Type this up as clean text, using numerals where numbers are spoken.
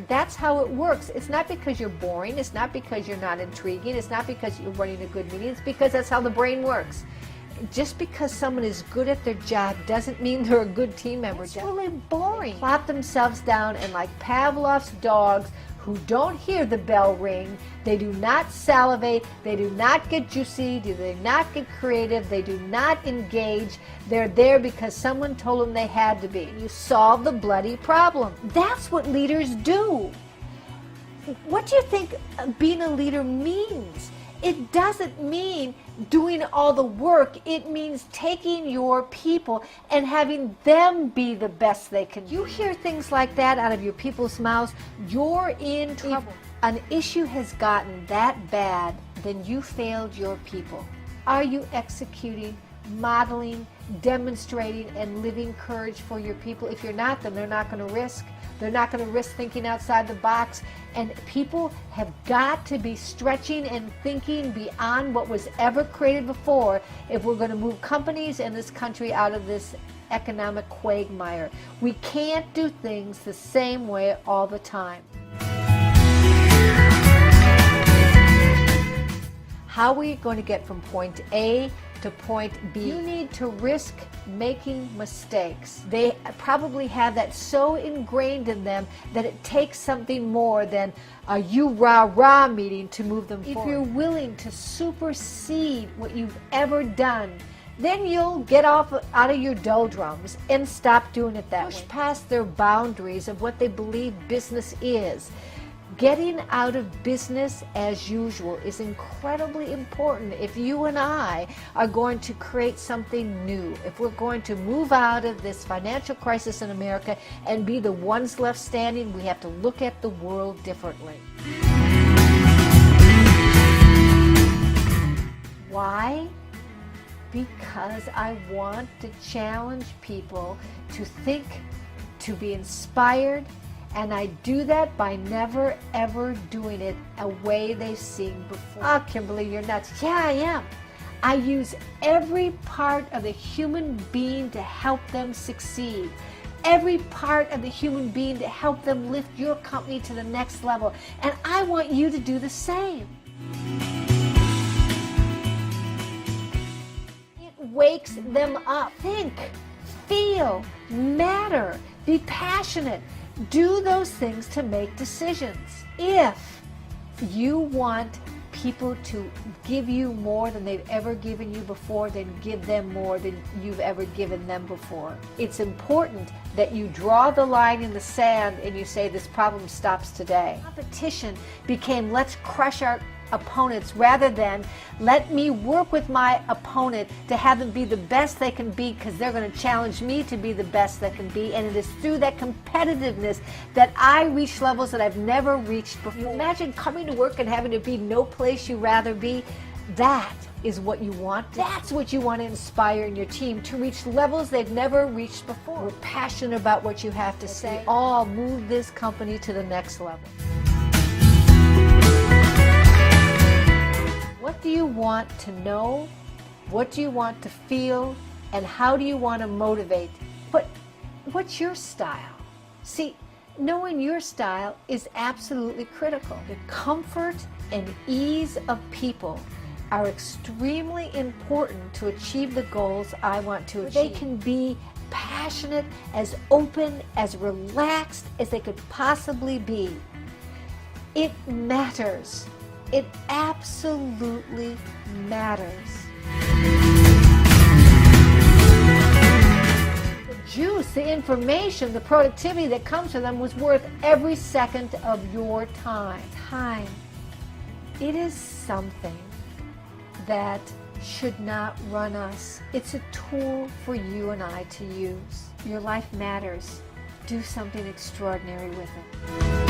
That's how it works. It's not because you're boring. It's not because you're not intriguing. It's not because you're running a good meeting. It's because that's how the brain works. Just because someone is good at their job doesn't mean they're a good team member. It's really boring. They plop themselves down, and like Pavlov's dogs who don't hear the bell ring, they do not salivate, they do not get juicy, they do not get creative, they do not engage. They're there because someone told them they had to be. You solve the bloody problem. That's what leaders do. What do you think being a leader means? It doesn't mean doing all the work. It means taking your people and having them be the best they can. You hear things like that out of your people's mouths, you're in trouble. If an issue has gotten that bad, then you failed your people. Are you executing, modeling, demonstrating, and living courage for your people? If you're not, then they're not going to risk. They're not going to risk thinking outside the box. And people have got to be stretching and thinking beyond what was ever created before if we're going to move companies in this country out of this economic quagmire. We can't do things the same way all the time. How are we going to get from point A to point B? You need to risk making mistakes. They probably have that so ingrained in them that it takes something more than a you-rah-rah meeting to move them forward. If you're willing to supersede what you've ever done, then you'll get out of your doldrums and stop doing it that way. Push past their boundaries of what they believe business is. Getting out of business as usual is incredibly important if you and I are going to create something new, if we're going to move out of this financial crisis in America and be the ones left standing. We have to look at the world differently. Why? Because I want to challenge people to think, to be inspired. And I do that by never, ever doing it a way they've seen before. Oh, Kimberly, you're nuts. Yeah, I am. I use every part of the human being to help them succeed. Every part of the human being to help them lift your company to the next level. And I want you to do the same. It wakes them up. Think, feel, matter, be passionate. Do those things to make decisions. If you want people to give you more than they've ever given you before, then give them more than you've ever given them before. It's important that you draw the line in the sand and you say this problem stops today. Competition became let's crush our opponents rather than let me work with my opponent to have them be the best they can be, because they're going to challenge me to be the best they can be. And it is through that competitiveness that I reach levels that I've never reached before. Imagine coming to work and having to be no place you'd rather be. That is what you want. That's what you want to inspire in your team, to reach levels they've never reached before. We're passionate about what you have to say. All move this company to the next level. What do you want to know? What do you want to feel? And how do you want to motivate? But what's your style? See, knowing your style is absolutely critical. The comfort and ease of people are extremely important to achieve the goals I want to achieve. They can be passionate, as open, as relaxed as they could possibly be. It matters. It absolutely matters. The juice, the information, the productivity that comes from them was worth every second of your time. Time. It is something that should not run us. It's a tool for you and I to use. Your life matters. Do something extraordinary with it.